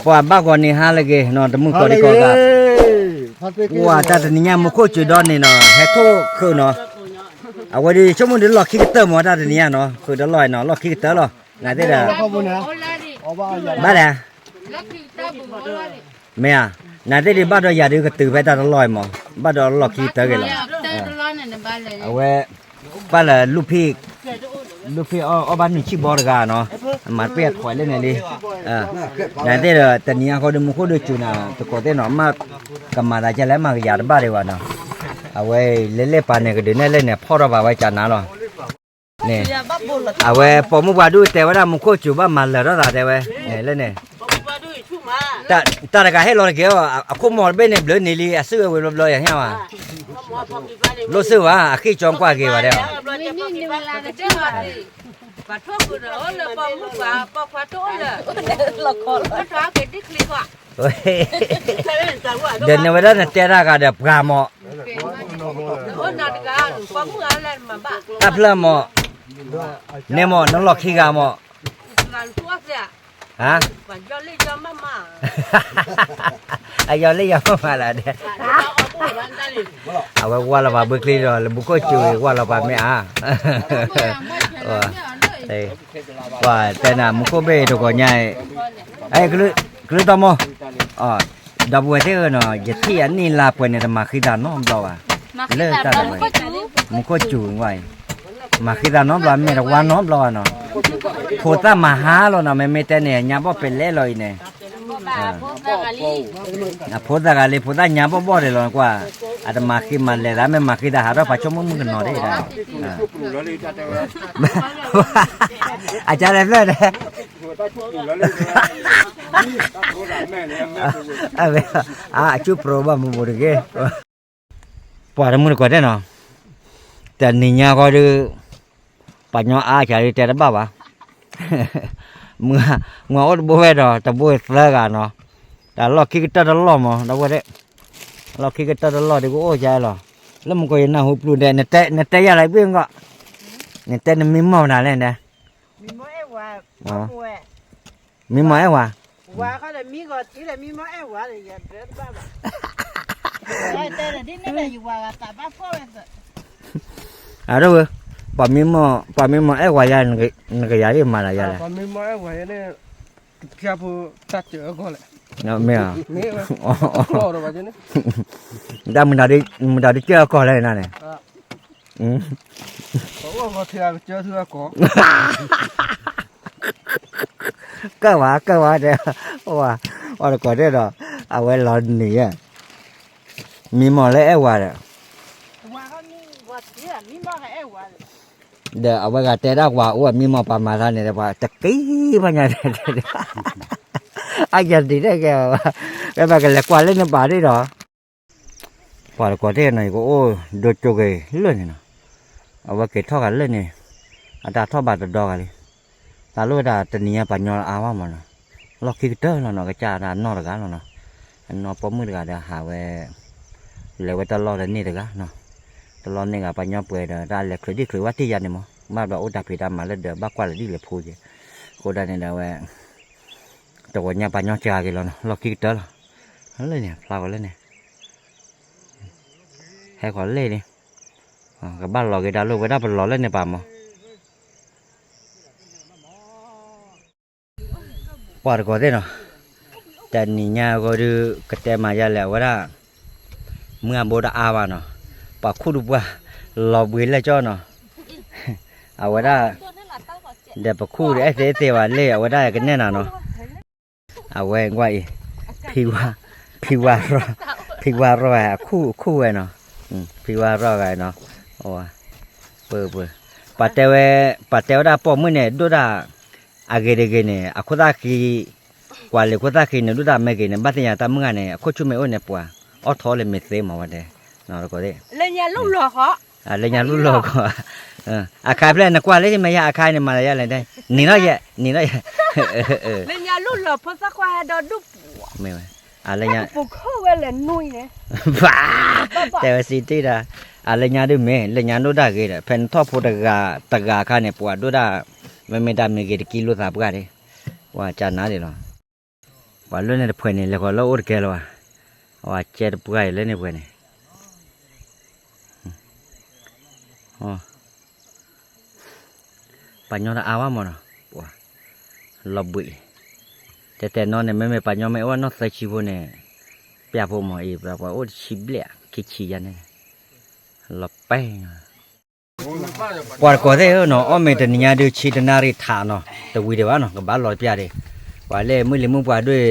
พอบ้ากว่านี้หาเลยเกนอนตะมุกอดีก็กับว่าแต่ตอนนี้มุกจุดดอนนี่เนาะให้โทคือเนาะเอาไว้ดิชั่วโมงเดี๋ยวรอคิกเตอร์หมดตอนนี้เนาะคือเดี๋ยวลอยเนาะรอคิกเตอร์หรอไงได้เด้อบ้าแหละเมียนายได้ดิบ้าดอยาดีก็ตื่นไปตอนลอยหมอบ้าดอรอคิกเตอร์กันละเอาไว้บ้าละลูกพี่อ้อบ้านนี่ชิบอร์กาเนาะมาเปียกถอยเล่นนี่นายได้เด้อแต่นี้เขาดูมุกดูจูน่ะตะโกนได้เนาะมากำมาได้จะแล้วมายาบ้าดีกว่าเนาะเอาไว้เล่ๆปานเนี่ยก็เดี๋ยวนี้เล่นเนี่ยพ่อเราว่าไว้จานน้าหรอเนี่ยเอาไว้พอมุกว่าดูแต่ว่ามุกจูบ้ามันเลยแล้วแต่ไว้เนี่ยเล่นเนี่ยแต่ละการให้เราเกี่ยวอ่ะคุ้มหมดเบ้เนี่ยเบลนี่ลีซื้อไว้รอบๆอย่างเงี้ยว่ะรู้สึกว่าขี้จองกว่ากี่ว่าเดียวเดี๋ยวนี้วันนั้นเจ้ารากันเดี๋ยวปลาหมอตับเล่หมอเนี่ยหมอน้องหลอกขี้กาหมอฮะไอ้ยอเล่ยอมาละเด้เอาไว้ว่าเราไปเบิกลีรอแล้วบุกก็จุยว่าเราไปไม่ว่าแต่น่ะมุกก็เบ้ตัวก่อนใหญ่ไอ้คือตอมอ๋อดับเวทีเนาะอย่าที่อันนี้ลาป่วยเนี่ยมาคิดาน้องเราอ่ะเลิกกันเลยมุกก็จุยไว้มาคิดาน้องเราไม่ระวังน้องเราเนาะโพตามาหาเราเนาะไม่แต่เนี่ยยังบ่เป็นเล่เลยเนี่ยโพตากาลีโพตายังบ่เลยหรอกว่าอาตมาคิดมันเลยแล้วไม่มาคิดาหาเราปัจจุบันมึงกันนอนได้อาจารย์เล่นเลยจุดโปรบ้ามึงบอกดิปวดมือก็ได้เนาะแต่นี่เนี่ยก็ดูปัญญาอาจารย์แต่ละบ้าวะเมื่ออดบัวเนาะแต่บัวเลิกกันเนาะแต่เราคิดกันตลอดมั้งเราว่าเด้เราคิดกันตลอดดีกูโอ้ใจหรอแล้วมันก็ยังน่าหุบลูเด่นเนตอะไรเพื่อนก็เนตเนี่ยมีหม้อนาเลยนะมีหม้อเอวามีหม้อเอวาว่าเขาเลยมีก็ที่เลยมีหม้อเอวาเลยอย่าเดินบ้าแต่ที่นี่เลยอยู่ว่าแต่บ้าพ่อเลยดูปามีหม้อเอวายานึกยาดีมาละยาเลยปามีหม้อเอวาเนี่ยแค่ผู้ตัดเจอก็เลยเนาะไม่อ๋อรอว่าจะเนี่ยแต่มันได้เจอก็เลยนั่นเนี่ยเพราะว่าเธอเจอเธอก็ว่าเดี๋ยวว่าก็ได้ดอกเอาไว้รอนี่อ่ะมีหม้อและเอวาเนี่ยว่าเขานี่ว่าเสียมีหม้อให้เอวาเดี๋ยวเอาไว้กันแต่ได้ว่าอ้วนมีหม้อปลามาท่านเนี่ยว่าตะกี้ปัญญาเนี่ยอาจารย์ดีได้แกว่าแบบกันเลยกว่าเล่นในป่าได้หรอป่ากว่าเท่หน่อยก็โอ้โดดโจกเลยเลื่อนเนี่ยเอาไว้เก็บท่อกันเล่นเนี่ยอาตาท่อบาดดอกอะไรตาลูกตาตะเนียปัญญาอาว่ามันเราคิดเตอร์เราเนาะกระจาดานนอร์กันเนาะนอปมือกันเดี๋ยวหาไว้เลยไว้ตลอดเลยนี่เด็กเนาะตลอดนี่กับปัญญาเปิดได้เลยคือที่คือว่าที่ยันเนี่ยมั้งมาแบบโอ้ดับผิดมาแล้วเดี๋ยวบ้ากว่าเลยที่เลยพูดเลยโคได้เนี่ยเดี๋ยวตัวเนี้ยปัญญาเจอกี่แล้วเนาะเราคิดเตอร์เลยเนี่ยพลาดเลยเนี่ยให้ขอเล่เนี่ยกับบ้านเรากี่ดาวลูกก็ได้เป็นหล่อเล่นในป่ามั้งปอดก็ได้เนาะแต่นี่เนี่ยก็ดูกระเตมาเยอะแล้วว่าเมื่อโบราณอาวาเนาะปากคู่ดูว่าเราเบื่อเลยจ้าเนาะเอาไว้ได้เดี๋ยวปากคู่เอสว่าเล่เอาไว้ได้กันแน่นอนเนาะเอาไว้ไว้พี่ว่ารอคู่ไว้เนาะพี่ว่ารอไว้เนาะโอ้เปิดปัตเตวได้ปอมือเนี่ยดูได้อาเกเรเกเนี่ยอาคุตาคีกว่าเลยคุตาคีเนี่ยดูได้ไม่เกเนี่ยบัดเนี่ยตามมึงเนี่ยคุชุไม่โอเนี่ยปัวอ๋อท้อเลยไม่เสียมาวันเดียนอนก็ได้เลยเนี่ยลุ่มหล่อเขาเลยเนี่ยลุ่มหล่อก็อาคายเพื่อนนักว่าเลยไม่ยาอาคายเนี่ยมาเลยอะไรได้นี่น้อยเลยเนี่ยลุ่มหล่อเพราะสักว่าโดนดุไม่ไหวอะไรเนี่ยปลุกเข้าไปเลยนุ่ยเนี่ยบ้าแต่ว่าสิที่ละอะไรเนี่ยดูไหมเลยเนี่ยดูได้กี่ละเป็นท่อพูดตะกาข้าเนี่ยปัวดูได้ไม่ได้ไม่กี่กิโลสามกันเลยว่าจานนั้นเลยเนาะ ว่าเรื่องนี้เพื่อนนี่แล้วก็เราอดแกแล้วว่าเจ็ดป่วยเลยเนี่ยเพื่อนนี่อ๋อปัญญาอาว่ามันป่ะลบบุยแต่นอนเนี่ยไม่ปัญญาไม่ว่านอนใส่ชีวเนี่ยเปียผมอีกแบบว่าโอ้ชิบเลี้ยคิดชี้ยันเนี่ยลบไปกว่าก็ได้เนาะอ้อมเป็นเนี่ยดูชีดนาริธาเนาะแต่วิดีโอเนาะก็บ้าลอยเปียดิว่าเลยมือเลยมึงว่าด้วย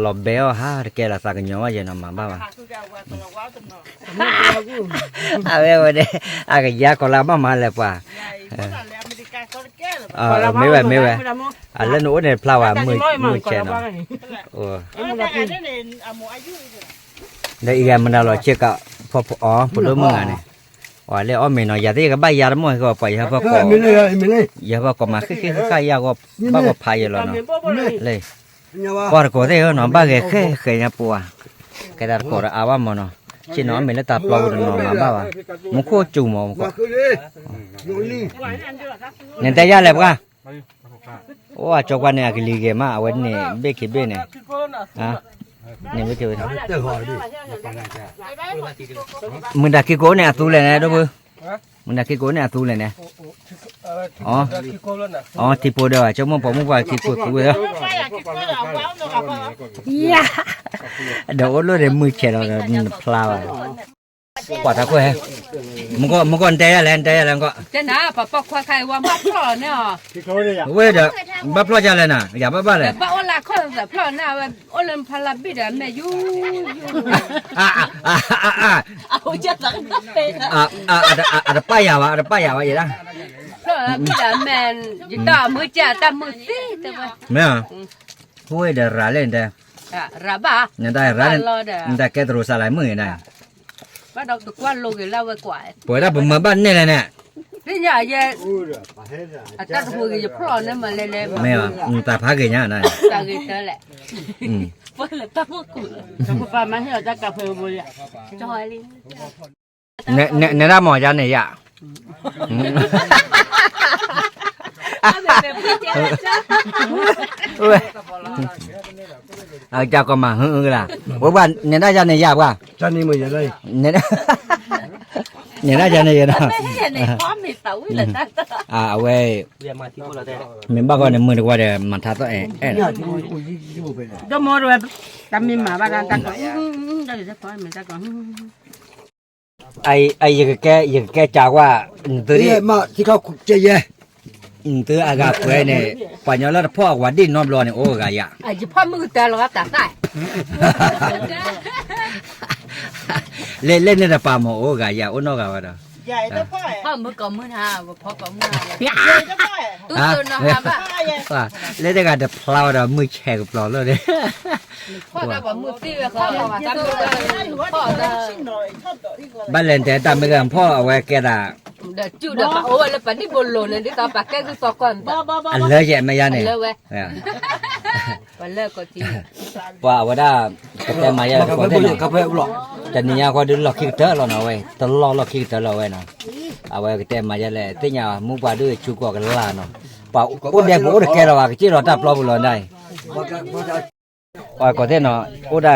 ลบเบลฮะแกละสักอย่างว่าอย่างนั้นมาบ้าเอาไว้วันนี้อากาศยาก็ลามาเลยป่ะไม่ไหวแล้วหนูเนี่ยพลาวมือเชนเนาะโอ้เดี๋ยวอีกอย่างมันเราเช็คก็พออ๋อพูดรู้มึงอ่ะเนี่ยว่าเลยอ้อมไม่หน่อยอย่าที่ก็ใบยาแล้วมั้งก็ไปฮะพอก็อย่าพอก็มาคือใครยาก็บ้าก็พายแล้วเนาะเลยพอก็ได้เนาะบ้าแค่เคยเนี่ยปัวแกตัดก็เอาว่ามันเนาะชิโนไม่เล่นตาเปล่าเนาะมาบ้ามุขโคจูมก็เนี่ยแต่ยาเลยป่ะโอ้จอกวันเนี่ยกิลีเกมาวันนี้เบคิเบเนี่ยฮะเนี่ยไม่เจอมึงดักกี่โกเนี่ยตู้เลยนะดูบุมึงดักกี่โกเนี่ยตู้เลยนะอ๋อที่ปูเด้อเจ้ามึงผมมึงว่าที่ปูตู้เด้อเดี๋ยวรู้เดี๋ยวมือเขียนเราพลาวกว่าตะกุยมึงก็เตะอะไรก็เจ้าหน้าป้าควายใครว่าบ้าพลอเนี่ยเว้ยเดี๋ยวบ้าพลอจะอะไรน่ะอย่าบ้าเลยบ้าอะไรข้อแต่พลอเนี่ยโอลิมพาราบิดแม่ยูเอาจะตั้งเป็นada payah ya dah พลอบิดแม่ยิ่งต่อมือจ่าต่มือซีแต่ว่าไม่อ่ะคุยเดี๋ยวรายเล่นเด้ระบาเนี่ยได้รายเล่นแต่แกตรู้สลายมือได้บ้านเราตุกวันลงอยู่แล้วไว้กว่าปวดแล้วผมมาบ้านนี่แหละเนี่ยนี่อย่าตัดหัวกี่พลอเนี่ยมาเล่ๆไม่อ่ะแต่พักกี่เนี่ยนะตากี่เท่าไหร่เปิดเลยตั้งหัวกูจะกูฟังมาให้เราจะกาแฟบุหรี่จอยลิเนี่ยได้หมอยันเนี่ยเจ้าก็มาล่ะว่าเนี่ยได้ยันเนี่ยยากว่ะจันนี่มือยังไงเนี่ยได้ยันเนี่ยนะเนี่ยพร้อมนี่เต่าเลยนะเอาไว้เมื่อบ้านก็เนี่ยมือดีกว่าเดี๋ยวมันทัดตัวเองก็มอด้วยตามมีหมาบ้านกันได้จะพอเหมือนกันก่อนไอ้ยังแกจากว่าตัวนี้มาที่เขาเจเย่ตัวอากาศเพื่อนเนี่ยปัญญาแล้วพ่อว่าดินน้อมรอเนี่ยโอ้กายะไอ้พ่อมือแต่เราก็ตัดได้เล่นเนี่ยป่าหมอโอ้กายะโอ้นอกกาวะđóใหญ่จะพ่อมือก่อนมือหาพ่อก่อนมือหาใหญ่จะพ่อตัวน้องหาบ้าเล่นได้กันแต่พลาวเรามือแฉกปลอดเลยเนี่ยพ่อได้บอกมือตีไปเขาบอกว่าจำได้พ่อได้บ้านเล่นแต่ตามไม่กันพ่อเอาไว้แกด่าเดี๋ยวจู่เดี๋ยวโอ้ยแล้วปันนี่บนโลนเลยที่ตาปากแก้คือตอก่อนอันเลิกแย่ไม่ยันเนี่ยเลิกเว้ยวันเลิกก็จริงว่าว่าได้แต่มายันก็ได้กาแฟหรอกจะนี่ยก็ดูหลอกคิดเตอร์เราเนาะเว้ยตลอดหลอกคิดเตอร์เราเว้ยเนาะเอาไว้แต่มายันเลยแต่เนี่ยมุกว่าด้วยชุกว่ากันละเนาะป่าวโอ้เด็กโอ้เด็กแกเราว่าที่เราตับเราบุหรี่ได้ว่าก็ได้เนาะโอ้ได้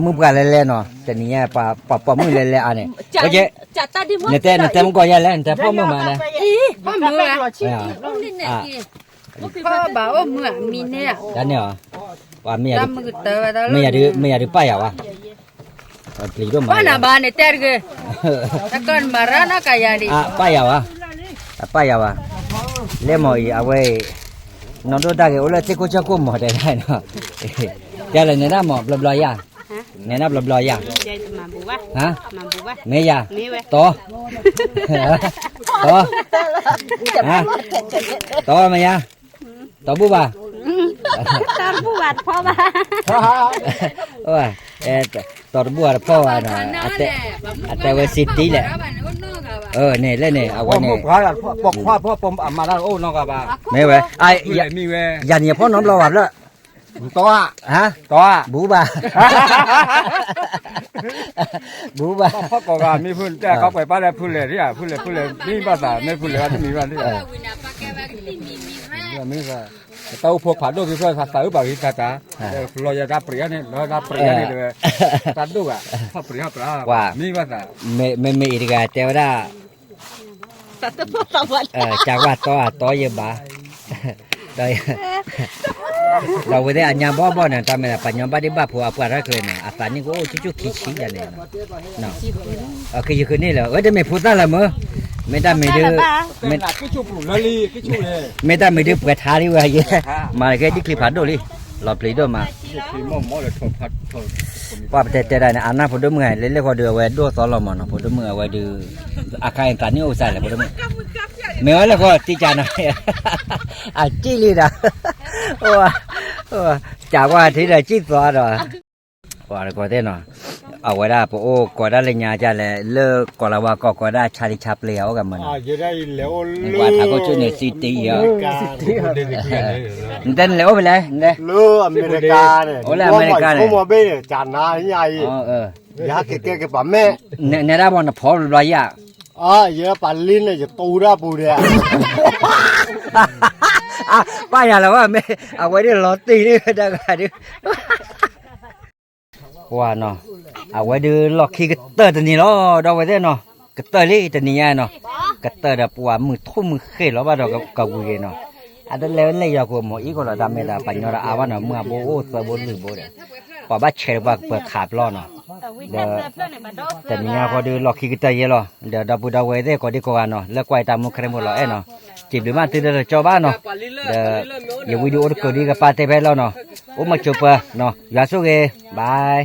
มือปลาเล่ๆเนาะแต่นี่ป่ามือเล่ๆอันนี้โอเคเนี่ยแต่มันก็ยันแล้วแต่พ่อมือมานะพ่อมือพ่อบ่าวมือมีเนี่ยด้านเนี่ยว่าไม่อยากดูป้ายอ่ะวะตีด้วยมาป้าหน้าบ้านเนี่ยแต่ก็ตะกันมาร้านกายาดิป้ายอ่ะวะป้ายอ่ะวะเล่หมอเอาไว้นอนดูได้ก็โอ้เลยเจ้ากูจะกู้หมอได้เนาะเจ้าเลยเนี่ยนะหมอบลอยๆย่าเนี่ยนะลอยๆย่าฮะเมียต่อฮะต่อเมียต่อบุบะต่อบุบะพ่อบ้าโอ้ยต่อบุบะพ่อบ้าเนาะแต่ว่าสิทธิ์แหละเนี่ยเล่นเนี่ยเอาไว้เนี่ยบอกพ่อผมมาแล้วโอ้น้องกับบ้าไม่เว้ยไอ้มีเว้ยยันเนี่ยพ่อน้องเราแบบแล้วตัวฮะตัวบูบาบูบาพ่อก็มีพูดแต่เขาไปป้าได้พูดเลยที่พูดเลยมีภาษาไม่พูดเลยที่มีบ้านที่มีก็ tàu phục phản đồ thì thôi phải bảo cái ta lo ra đáp bria này lo đáp bria này rồi phản đồ à phát bria bra mi mà ta ไม่อีกาเตวดา แต่ตัวตะวัน จากว่าต่อเยบาได้เราเวลาอันยามบ่น่ะตามแม่ปัญญาบ่ได้บ่ผัวผัวรักเลยน่ะอาตานี่ก็จุๆขี้ๆอย่างนี้เนาะคือคืนนี้แหละได้ไม่พูดละมื้อไม่ได้ไม่ดื้อ ไม่หนักกี่ชุบหลุลลีกี่ชุบเลย ไม่ได้ไม่ดื้อเปิดท้าดิว่าเยมาแค่ดิคลิปผ่านโดลิรอปลีโดมา ที่ม่อเลยทนพัดทน ว่าแต่ได้นะอันนั้นพอดมื้อเล่นๆพอเดือไว้ดูสอนเราหมอเนาะพอดมื้อไว้ดูอาคารตานี่อุตส่าห์เลยพอดมื้อไม่ว่าแล้วก็ติจานะจี้ลีดาโอ้จากว่าที่ได้จี้ตัวดอกว่าก็ได้เนาะเอาไว้ได้โอ้ก็ได้เลยญาจะเลยเลิกก็ละว่าก็ได้ชาลิชับแล้วกับมัน จะได้แล้ว ว่าถ้าก็ช่วยในซิตี้อ่ะ Siapa? เต้นแล้วไปเลยเด้ Lu Amerika ni. Oh, lah Amerika ni. Semua be jana nyai. เออ Ya ke pa me. เนี่ยได้บ่นะพอรอยอ่ะ Ah, ya palin ni je tu dah pu dia. ป้าอย่าแล้วว่าไม่เอาไว้ได้รอตีนี่ได้ก็ดิว่าเนาะเอาไว้ดูล็อกขี้กระเตอร์ตัวนี้เนาะดอกไว้ได้เนาะกระเตอร์นี่ตัวนี้เนาะกระเตอร์แบบว่ามือทุ่มมือเขยแล้วว่าดอกกับกูเนาะอันนั้นแล้วเลยอยากว่าหมออีกก็ละดำไม่ได้ปัญญาละอาวันเนาะเมื่อโบโอ้สะบนหรือโบเด้ป่าบ้าเชลว่าเปิดขาบล้อเนาะเดี๋ยวแต่นี่พอดูล็อกขี้กระเตอร์เยอะเนาะเดี๋ยวดับบูดาวไว้ได้ก็ดีกว่าเนาะแล้วกวายตามมุขเครมหมดแล้วเนาะจีบหรือมาตื่นเดี๋ยวจอบ้านเนาะเดี๋ยวอย่าวิดีโอก็ดีกับปาเต้ไปแล้วเนาะโอ้มาจบเนาะอย่าสู้เกบาย